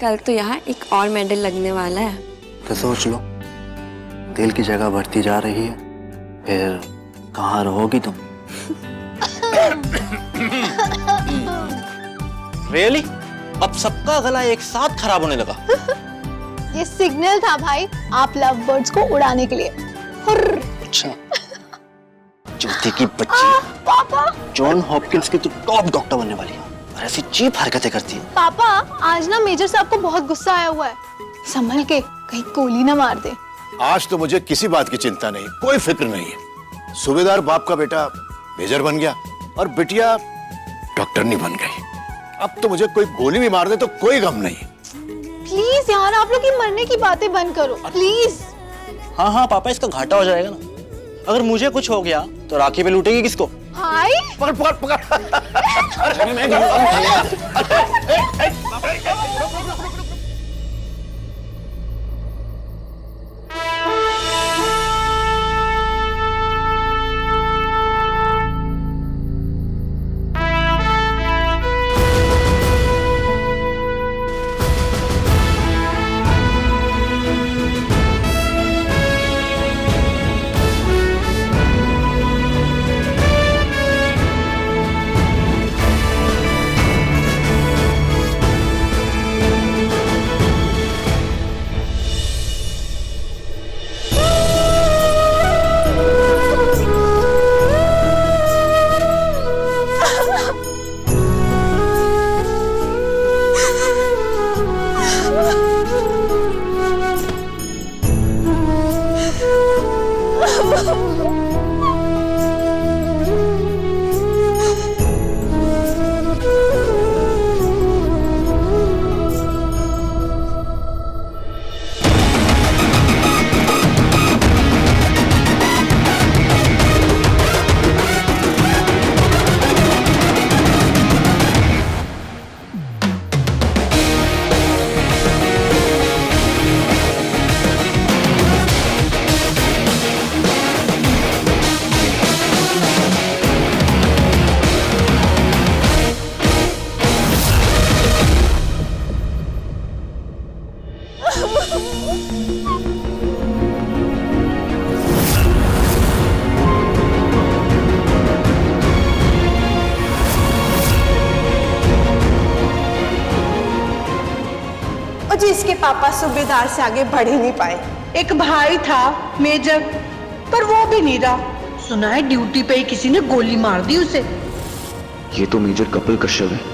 कल तो यहाँ एक और मेडल लगने वाला है। तो सोच लो, दिल की जगह बढ़ती जा रही है, फिर कहाँ रहोगी तुम? रियली? अब सबका गला एक साथ खराब होने लगा। ये सिग्नल था भाई, आप लव बर्ड्स को उड़ाने के लिए। अच्छा, चौथी की बच्ची पापा, जॉन हॉपकिंस की तो टॉप डॉक्टर बनने वाली है और ऐसी चीप हरकतें करती है। पापा आज ना मेजर साहब को बहुत गुस्सा आया हुआ है, संभल के कहीं गोली ना मार दे। आज तो मुझे किसी बात की चिंता नहीं, कोई फिक्र नहीं है। सूबेदार बाप का बेटा मेजर बन गया और बिटिया डॉक्टरनी बन गई। अब तो मुझे कोई गोली भी मार दे तो कोई गम नहीं। प्लीज यार, आप लोग ये मरने की बातें बंद करो प्लीज। हाँ हाँ पापा, इसका घाटा हो जाएगा ना। अगर मुझे कुछ हो गया तो राखी पे लूटेगी किसको? भाई पकड़ पकड़ पकड़। जिसके पापा सूबेदार से आगे बढ़ ही नहीं पाए। एक भाई था मेजर, पर वो भी नहीं रहा। सुना है ड्यूटी पे ही किसी ने गोली मार दी उसे। ये तो मेजर कपिल का शव है।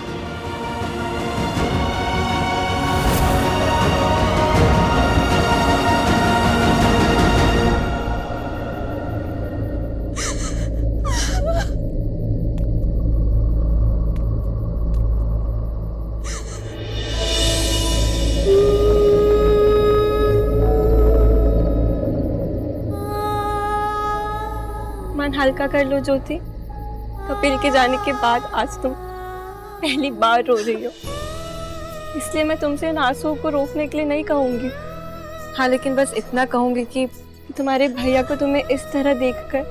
मन हल्का कर लो ज्योति। कपिल के जाने के बाद आज तुम पहली बार रो रही हो, इसलिए मैं तुमसे इन आंसुओं को रोकने के लिए नहीं कहूंगी। हाँ, लेकिन बस इतना कहूंगी कि तुम्हारे भैया को तुम्हें इस तरह देखकर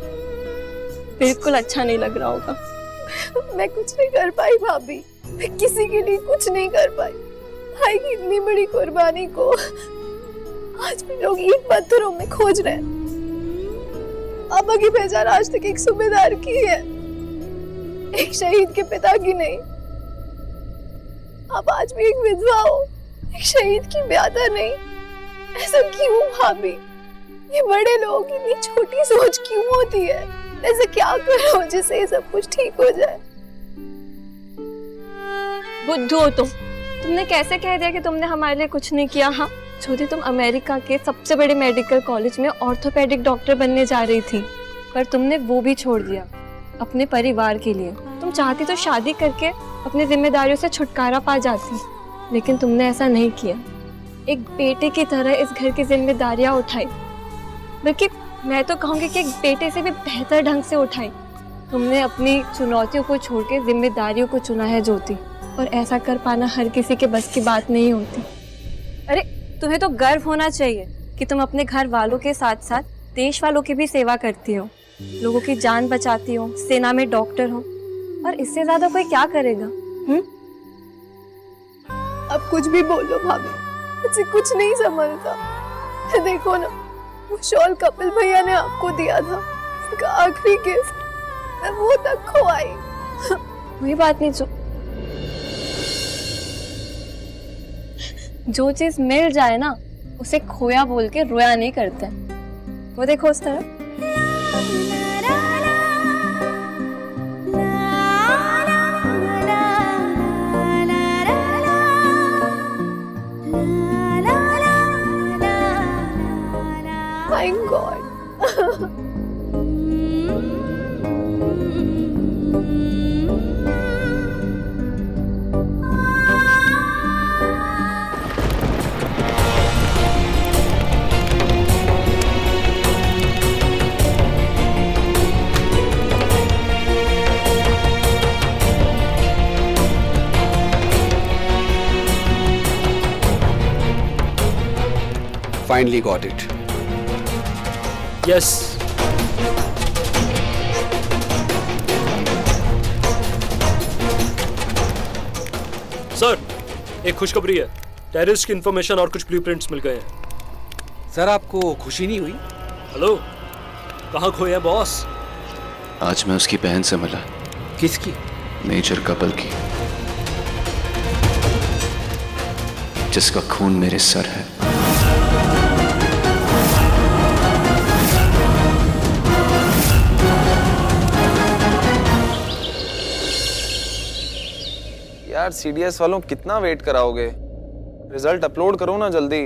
बिल्कुल अच्छा नहीं लग रहा होगा। मैं कुछ नहीं कर पाई भाभी, मैं किसी के लिए कुछ नहीं कर पाई। भाई की इतनी बड़ी कुर्बानी को आज भी लोग ईंट पत्थरों में खोज रहे हैं। पापा की पहचान आज तक एक सूबेदार की है, एक शहीद के पिता की नहीं। आप आज भी एक विधवा हो, एक शहीद की ब्यादा नहीं। ऐसा क्यों भाभी? ये बड़े लोगों की इतनी छोटी सोच क्यों होती है? ऐसा क्या करो जिससे ये सब कुछ ठीक हो जाए? बुद्धू हो तुमने कैसे कह दिया कि तुमने हमारे लिए कुछ नहीं किया? हाँ ज्योति, तुम अमेरिका के सबसे बड़े मेडिकल कॉलेज में ऑर्थोपेडिक डॉक्टर बनने जा रही थी, पर तुमने वो भी छोड़ दिया अपने परिवार के लिए। तुम चाहती तो शादी करके अपनी जिम्मेदारियों से छुटकारा पा जाती, लेकिन तुमने ऐसा नहीं किया। एक बेटे की तरह इस घर की जिम्मेदारियां उठाई, बल्कि मैं तो कहूँगी कि एक बेटे से भी बेहतर ढंग से उठाई। तुमने अपनी चुनौतियों को छोड़ के जिम्मेदारियों को चुना है ज्योति, और ऐसा कर पाना हर किसी के बस की बात नहीं होती। अरे तुम्हें तो गर्व होना चाहिए कि तुम अपने घर वालों के साथ साथ देश वालों की भी सेवा करती हो, लोगों की जान बचाती हो, सेना में डॉक्टर हो, और इससे ज्यादा कोई क्या करेगा? आप कुछ भी बोलो भाभी, मुझे कुछ नहीं समझता। देखो ना, वो शॉल कपिल भैया ने आपको दिया था, उसका आखिरी गिफ्ट, मैं वो तक खोई। वही बात नहीं, जो चीज मिल जाए ना उसे खोया बोल के रोया नहीं करते। वो देखो उस तरफ, my God. Finally got it. Yes. Sir, एक खुशखबरी है। टेररिस्ट की इंफॉर्मेशन और कुछ ब्लूप्रिंट्स मिल गए हैं। सर आपको खुशी नहीं हुई? हेलो, कहाँ खोए हैं बॉस? आज मैं उसकी बहन से मिला। किसकी? मेजर कपल की, जिसका खून मेरे सर है। यार सीडीएस वालों कितना वेट कराओगे? रिजल्ट अपलोड करो ना जल्दी।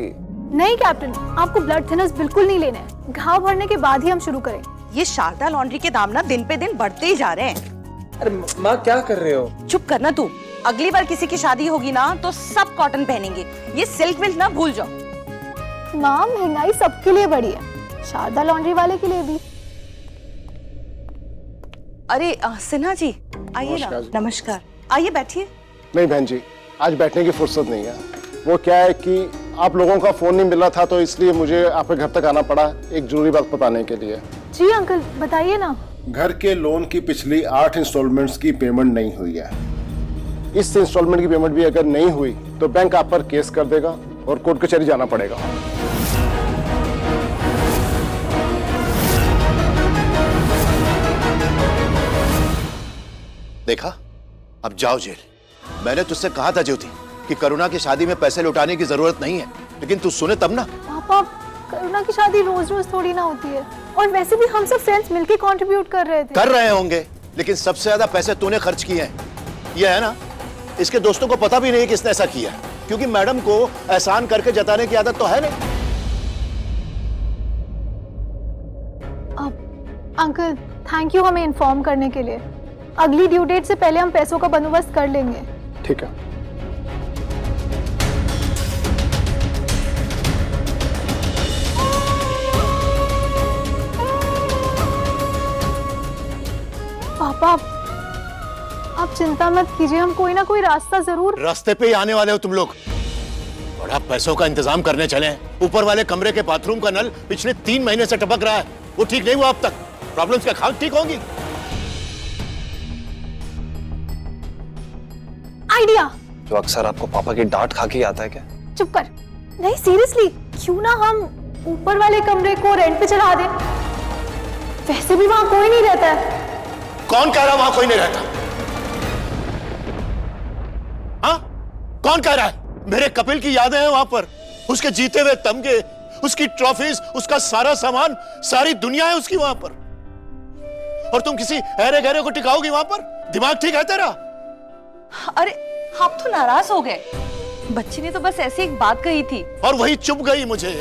नहीं कैप्टन, आपको ब्लड थिनर्स बिल्कुल नहीं लेने हैं। घाव भरने के बाद ही हम शुरू करें। ये शारदा लॉन्ड्री के दाम ना दिन पे दिन बढ़ते ही जा रहे हैं। अरे माँ क्या कर रहे हो? चुप करना तू। अगली बार किसी की शादी होगी ना तो सब कॉटन पहनेंगे, ये सिल्क विल्क ना भूल जाओ। माँ, महंगाई सबके लिए बढ़ी है, शारदा लॉन्ड्री वाले के लिए भी। अरे सिन्हा जी आइए ना। नमस्कार, आइए बैठिए। नहीं बहन जी, आज बैठने की फुर्सत नहीं है। वो क्या है कि आप लोगों का फोन नहीं मिल रहा था, तो इसलिए मुझे आपके घर तक आना पड़ा एक जरूरी बात बताने के लिए। जी अंकल, बताइए ना। घर के लोन की पिछली 8 इंस्टॉलमेंट्स की पेमेंट नहीं हुई है। इस इंस्टॉलमेंट की पेमेंट भी अगर नहीं हुई तो बैंक आप पर केस कर देगा और कोर्ट कचहरी जाना पड़ेगा। देखा, अब जाओ जेल। मैंने तुझसे कहा था ज्योति कि करुणा की शादी में पैसे लौटाने की जरूरत नहीं है, लेकिन तू सुने तब ना। पापा, करुणा की शादी रोज रोज थोड़ी ना होती है, और वैसे भी हम सब फ्रेंड्स मिलके कंट्रीब्यूट कर रहे थे। कर रहे होंगे, लेकिन सबसे ज्यादा पैसे तूने खर्च किए हैं। ये है ना, इसके दोस्तों को पता भी नहीं किसने ऐसा किया, क्योंकि मैडम को एहसान करके जताने की आदत तो है नहीं। अंकल, थैंक यू हमें इन्फॉर्म करने के लिए। अगली ड्यू डेट से पहले हम पैसों का बंदोबस्त कर लेंगे। ठीक है। पापा, आप चिंता मत कीजिए, हम कोई ना कोई रास्ता जरूर। रास्ते पे ही आने वाले हो तुम लोग। बड़ा पैसों का इंतजाम करने चले हैं। ऊपर वाले कमरे के बाथरूम का नल पिछले 3 महीने से टपक रहा है, वो ठीक नहीं हुआ अब तक। प्रॉब्लम्स क्या खाक ठीक होंगी? आइडिया। जो अक्सर आपको पापा की डांट खा के आता है क्या? चुप कर। नहीं सीरियसली, क्यों ना हम ऊपर वाले कमरे को रेंट पे चढ़ा दें? वैसे भी वहां कोई नहीं रहता है। कौन कह रहा वहां कोई नहीं रहता? हाँ, कौन कह रहा है? मेरे कपिल की यादें हैं वहां पर, उसके जीते हुए तमगे, उसकी ट्रॉफीज, उसका सारा सामान, सारी दुनिया है उसकी वहां पर। और तुम किसी अहरे गहरे को टिकाओगी वहां पर? दिमाग ठीक है तेरा? अरे आप तो नाराज हो गए। बच्ची ने तो बस ऐसी एक बात कही थी और वही चुप गई। मुझे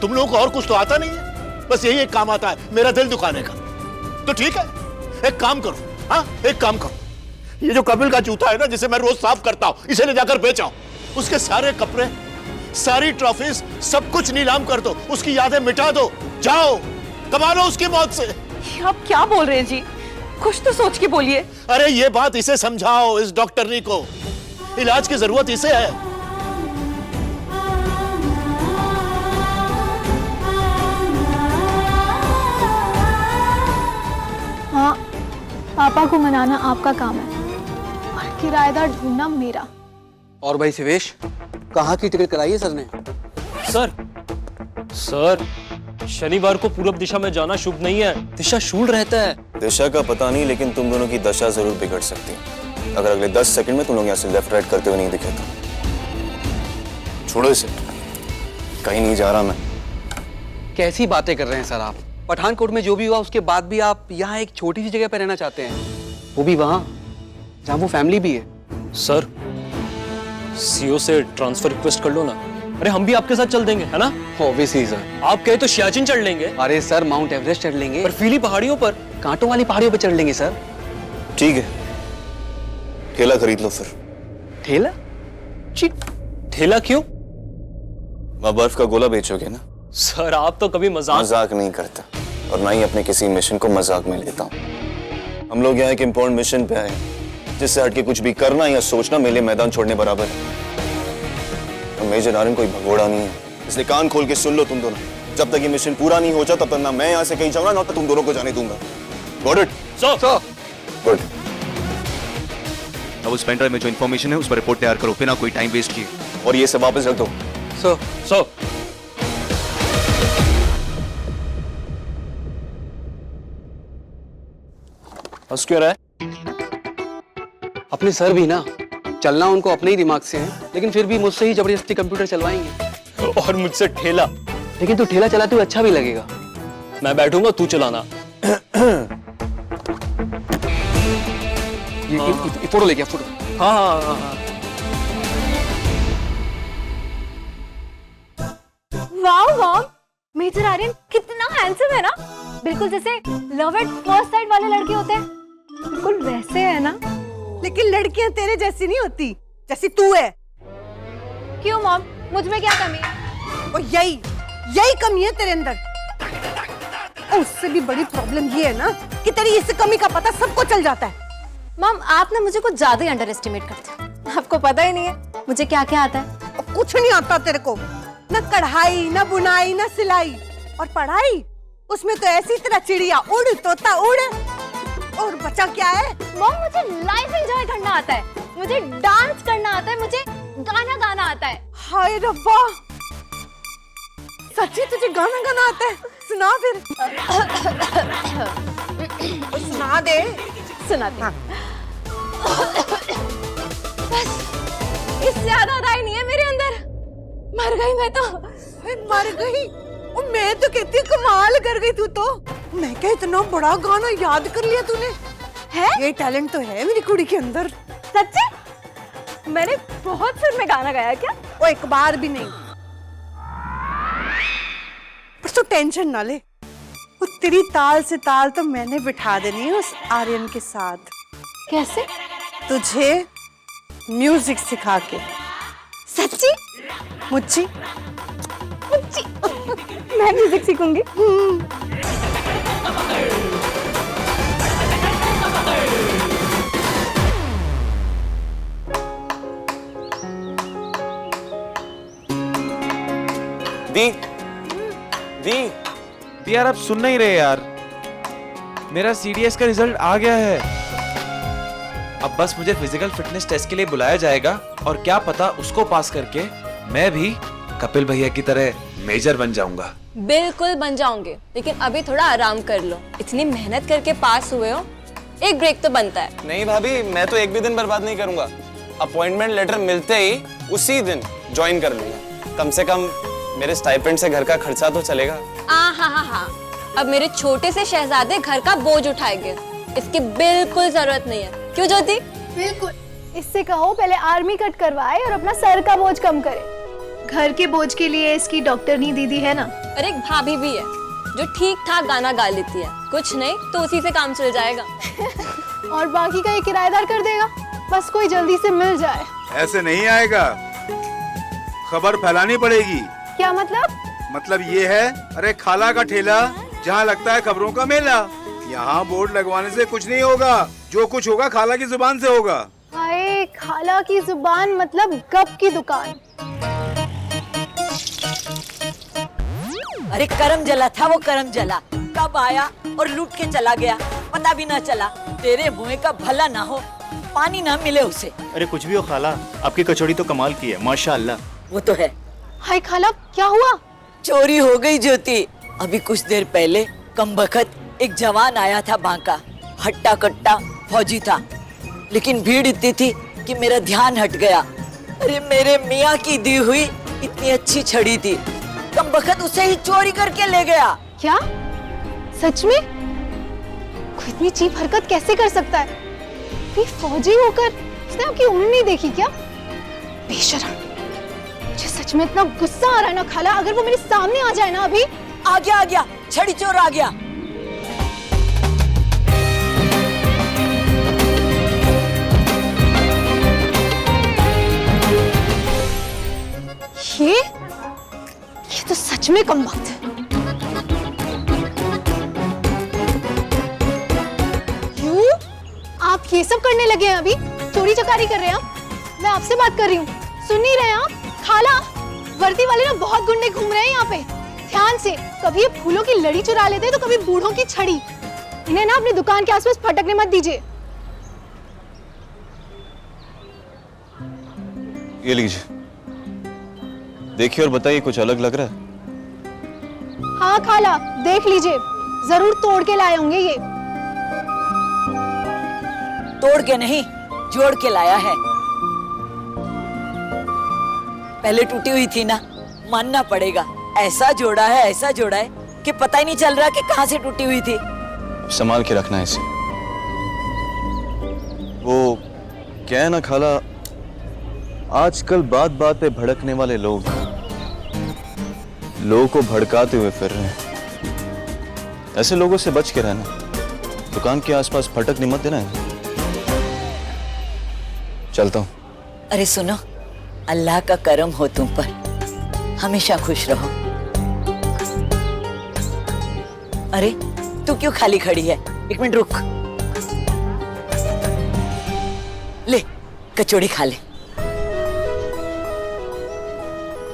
तुम लोगों को और कुछ तो आता नहीं है, बस यही एक काम आता है, मेरा दिल दुखाने का। तो ठीक है, एक काम करो। हाँ, एक काम करो, ये जो कपिल का जूता है ना, जिसे मैं रोज साफ करता हूँ, इसे ले जाकर बेचाओ। उसके सारे कपड़े, सारी ट्रॉफीज, सब कुछ नीलाम कर दो, उसकी यादें मिटा दो। जाओ, कमा लो उसकी मौत से। आप क्या बोल रहे हैं जी? कुछ तो सोच के बोलिए। अरे ये बात इसे समझाओ, इस डॉक्टरनी को। इलाज की जरूरत इसे है। हाँ, पापा को मनाना आपका काम है और किराएदार ढूंढना मेरा। और भाई शिवेश, कहाँ की टिकट कराई है सर ने? सर शनिवार को पूरब दिशा में जाना शुभ नहीं है, दिशा शूल रहता है। दिशा का पता नहीं, लेकिन तुम दोनों की दशा जरूर बिगड़ सकती है अगर अगले 10 सेकंड में तुम लोग यहाँ से लेफ्ट राइट करते हुए नहीं दिखे तो। छोड़ो इसे, कहीं नहीं जा रहा मैं। कैसी बातें कर रहे हैं सर आप? पठानकोट में जो भी हुआ उसके बाद भी आप यहाँ एक छोटी सी जगह पर रहना चाहते हैं, वो भी वहाँ जहाँ वो फैमिली भी है। सर सीओ से ट्रांसफर रिक्वेस्ट कर लो ना। अरे हम भी आपके साथ चल देंगे, है ना? Obviously sir. आप कहे तो सियाचिन चढ़ लेंगे। अरे सर माउंट एवरेस्ट चढ़ लेंगे, बर्फीली पहाड़ियों पर, कांटों वाली पहाड़ियों पर चढ़ लेंगे सर। ठीक है, ठेला खरीद लो फिर। ठेला? जी ठेला क्यों? वहाँ बर्फ का गोला बेचोगे ना? सर आप तो कभी मजाक नहीं करता, और ना ही अपने किसी मिशन को मजाक में लेता हूँ। हम लोग यहाँ एक इम्पोर्टेंट मिशन पे आए, जिससे हटके कुछ भी करना या सोचना मेरे मैदान छोड़ने बराबर है। मेजर आर्यन कोई भगोड़ा नहीं है, इसलिए कान खोल के सुन लो तुम दोनों। जब तक ये मिशन पूरा नहीं हो जाता तब तक ना मैं यहाँ से कहीं जाऊंगा, ना तो तुम दोनों को जाने दूंगा। Got it? Sir good. अब उस पेन ड्राइव में जो इन्फॉर्मेशन है उस पर रिपोर्ट तैयार करो, बिना कोई टाइम वेस्ट किए। और ये सब वापस रख दो। सर हंस क्यों रहा है? अपने सर भी ना, चलना उनको अपने ही दिमाग से है, लेकिन फिर भी मुझसे ही जबरदस्ती कंप्यूटर चलवाएंगे। और मुझसे ठेला। लेकिन तू ठेला चलाते हुए अच्छा भी लगेगा। मैं बैठूंगा, तू चलाना। ये फोटो ले गया, फोटो। हाँ। वाह मेजर आर्यन कितना हैंडसम है ना, बिल्कुल जैसे लव एट फर्स्ट साइट वाले लड़के होते हैं, बिल्कुल वैसे है ना। लेकिन लड़कियां तेरे जैसी नहीं होती जैसी तू है। क्यों मॉम, मुझ में क्या कमी है? और यही कमी है तेरे अंदर। और उससे भी बड़ी प्रॉब्लम ये है ना कि तेरी इस कमी का पता सबको चल जाता है। मॉम आप ना मुझे कुछ ज्यादा ही अंडर एस्टिमेट करते हैं, आपको पता ही नहीं है मुझे क्या क्या आता है। और कुछ नहीं आता तेरे को, ना कढ़ाई, ना बुनाई, ना सिलाई। और पढ़ाई, उसमें तो ऐसी तरह चिड़िया उड़, तोता उड़। और बचा क्या है? मॉम मुझे लाइफ एंजॉय करना आता है, मुझे डांस करना आता है, मुझे गाना गाना आता है। हाय रब्बा, सच्ची तुझे गाना गाना आता है? सुना फिर। सुना दे। सुना दे। बस इससे ज्यादा अदाई नहीं है मेरे अंदर। मर गई मैं तो। मर गई? मैं तो कहती कमाल कर गई तू तो। मैं क्या इतना बड़ा गाना याद कर लिया तूने? है? ये टैलेंट तो है मेरी कुड़ी के अंदर। सच्ची? मैंने बहुत सुर में गाना गाया क्या? वो एक बार भी नहीं। पर तू टेंशन ना ले, वो तेरी ताल से ताल तो मैंने बिठा देनी है उस आर्यन के साथ। कैसे? तुझे म्यूजिक सिखा के। सच्ची? मुच्ची मैं म्यूजिक सीखूंगी। दी यार, आप सुन नहीं रहे यार। मेरा सीडीएस का रिजल्ट आ गया है। अब बस मुझे फिजिकल फिटनेस टेस्ट के लिए बुलाया जाएगा, और क्या पता उसको पास करके मैं भी कपिल भैया की तरह मेजर बन जाऊंगा। बिल्कुल बन जाओगे, लेकिन अभी थोड़ा आराम कर लो। इतनी मेहनत करके पास हुए हो, एक ब्रेक तो बनता है। नहीं भाभी, मैं तो एक भी दिन बर्बाद नहीं करूंगा। अपॉइंटमेंट लेटर मिलते ही उसी दिन ज्वाइन कर लूंगा। कम से कम मेरे स्टाइपेंड से घर का खर्चा तो चलेगा। हाँ, अब मेरे छोटे से शहजादे घर का बोझ उठाएंगे, इसकी बिल्कुल जरूरत नहीं है। क्यों ज्योति? बिल्कुल। इससे कहो पहले आर्मी कट करवाए और अपना सर का बोझ कम करे। घर के बोझ के लिए इसकी डॉक्टरनी दीदी है ना। और एक भाभी भी है जो ठीक ठाक गाना गा लेती है, कुछ नहीं तो उसी से काम चल जाएगा। और बाकी का ये किराएदार कर देगा, बस कोई जल्दी से मिल जाए। ऐसे नहीं आएगा, खबर फैलानी पड़ेगी। क्या मतलब? मतलब ये है, अरे खाला का ठेला जहाँ लगता है खबरों का मेला। यहाँ बोर्ड लगवाने से कुछ नहीं होगा, जो कुछ होगा खाला की जुबान से होगा। हाय, खाला की जुबान मतलब गप की दुकान। अरे करम जला था वो, करम जला कब आया और लूट के चला गया, पता भी ना चला। तेरे मुँह का भला ना हो, पानी ना मिले उसे। अरे कुछ भी हो खाला, आपकी कचौड़ी तो कमाल की है, माशाल्लाह। वो तो है। हाय खाला, क्या हुआ? चोरी हो गई ज्योति। अभी कुछ देर पहले कमबख्त एक जवान आया था बांका, हट्टा कट्टा फौजी था, लेकिन भीड़ इतनी थी कि मेरा ध्यान हट गया। अरे मेरे मियाँ की दी हुई इतनी अच्छी छड़ी थी, कमबख्त उसे ही चोरी करके ले गया। क्या सच में? कोई इतनी चीप हरकत कैसे कर सकता है? कोई फौजी होकर उसने आपकी उम्र नहीं देखी क्या? बेशरम। मुझे सच में इतना गुस्सा आ रहा है ना खाला, अगर वो मेरे सामने आ जाए ना अभी। आ गया, छड़ी चोर आ गया। ये तो सच में कमबख्त है। क्यों आप ये सब करने लगे हैं? अभी चोरी चकारी कर रहे हैं आप? मैं आपसे बात कर रही हूँ, सुन नहीं रहे आप? खाला, वर्दी वाले ना बहुत गुंडे घूम रहे हैं यहाँ पे, ध्यान से। कभी ये फूलों की लड़ी चुरा लेते हैं तो कभी बूढ़ों की छड़ी। इन्हें ना अपनी दुकान के आसपास फटकने मत दीजिए। ये लीजिए, देखिए और बताइए, कुछ अलग लग रहा है? हाँ खाला, देख लीजिए, जरूर तोड़ के लाए होंगे ये। तोड़ के नहीं, जोड़ के लाया है। पहले टूटी हुई थी ना, मानना पड़ेगा। ऐसा जोड़ा है कि पता ही नहीं चल रहा कि कहाँ से टूटी हुई थी। संभाल के रखना है इसे। वो क्या है ना खाला, आजकल बात बात पे भड़कने वाले लोग लोगों को भड़काते हुए फिर रहे हैं। ऐसे लोगों से बच के रहना, दुकान के आसपास फटकने मत देना है। चलता हूँ। अरे सुनो, अल्लाह का करम हो तुम पर, हमेशा खुश रहो। अरे तू क्यों खाली खड़ी है? एक मिनट रुक, ले कचौड़ी खा ले।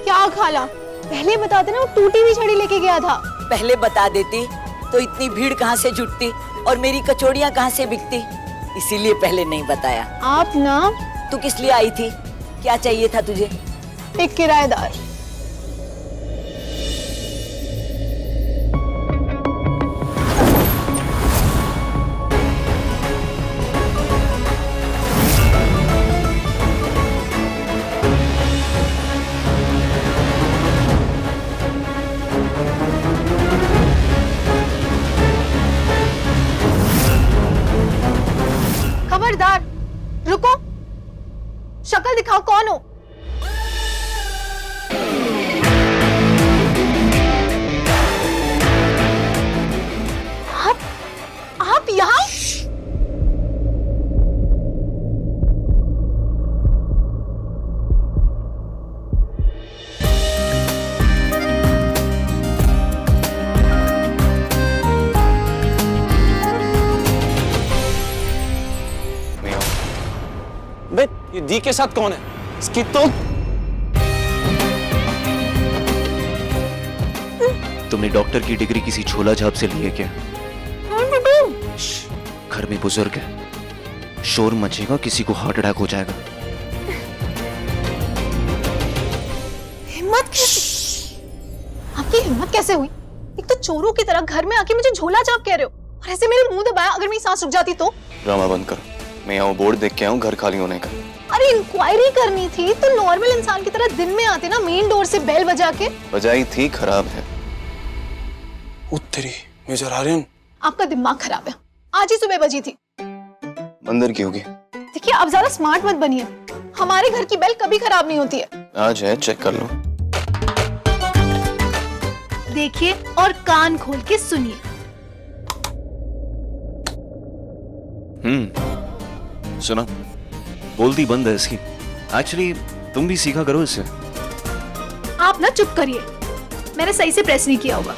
क्या खाला, पहले बताते ना, वो टूटी हुई छड़ी लेके गया था। पहले बता देती तो इतनी भीड़ कहाँ से जुटती और मेरी कचौड़ियाँ कहाँ से बिकती, इसीलिए पहले नहीं बताया। आप ना, तू किस लिए आई थी? क्या चाहिए था तुझे? एक किराएदार। खबरदार, रुको, शक्ल दिखाओ, कौन हो? आप यहाँ? बे, ये दी के साथ कौन है? इसकी तो तुमने डॉक्टर की डिग्री किसी झोला झाप से ली है क्या? घर में बुजुर्ग है, शोर मचेगा, किसी को हार्ट अटैक हो जाएगा। हिम्मत कैसे? आपकी हिम्मत कैसे हुई? एक तो चोरों की तरह घर में आके मुझे झोला झाप कह रहे हो, और ऐसे मेरे मुंह दबाया। अगर मेरी सांस रुक जाती तो? ड्रामा बंद करो, मैं यहाँ बोर्ड देख के आऊँ घर खाली होने का। अरे इंक्वायरी करनी थी तो नॉर्मल इंसान की तरह दिन में आते ना, मेन डोर से बेल बजा के। बजाई थी, खराब है। उत्तरी मेजर आर्यन, आपका दिमाग खराब है। आज ही सुबह बजी थी। अंदर की होगी। देखिए, आप ज्यादा स्मार्ट मत बनिए, हमारे घर की बेल कभी खराब नहीं होती है। आज है, चेक कर लो। देखिए और कान खोल के सुनिए। सुना, बोलती बंद है इसकी। एक्चुअली तुम भी सीखा करो इससे। आप ना चुप करिए, मैंने सही से प्रेस नहीं किया होगा।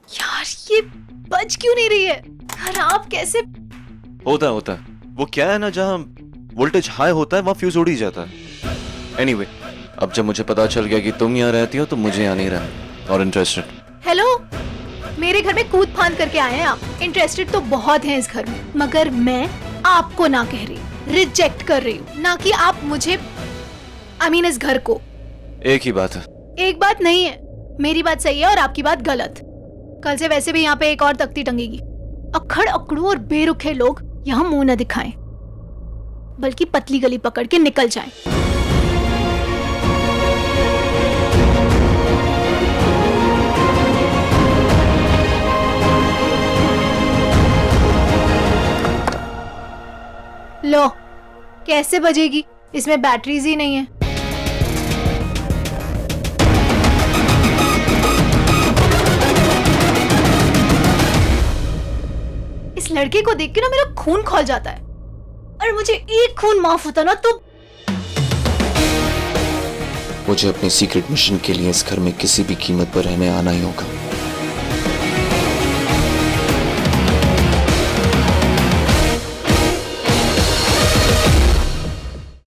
यार, ये बज क्यों नहीं रही है? खराब कैसे? होता है। वो क्या है ना, जहाँ वोल्टेज हाई होता है वहाँ फ्यूज उड़ ही जाता है। एनीवे, अब जब मुझे पता चल गया कि तुम यहाँ रहती हो तो मुझे यहाँ नहीं रहा और इंटरेस्टेड। हेलो, मेरे घर में कूद फांद करके आए हैं आप। इंटरेस्टेड तो बहुत हैं इस घर में, मगर मैं आपको ना कह रही, रिजेक्ट कर रही हूँ, ना कि आप मुझे इस घर को। एक ही बात है। एक बात नहीं है, मेरी बात सही है और आपकी बात गलत। कल से वैसे भी यहाँ पे एक और तख्ती टंगेगी। अक्खड़ अकड़ू और बेरुखे लोग यहाँ मुंह न दिखाएं, बल्कि पतली गली पकड़ के निकल जाएं। लो, कैसे बजेगी? इसमें बैटरीज ही नहीं है। इस लड़के को देख के ना मेरा खून खौल जाता है, और मुझे एक खून माफ होता ना तो। मुझे अपने सीक्रेट मिशन के लिए इस घर में किसी भी कीमत पर रहने आना ही होगा।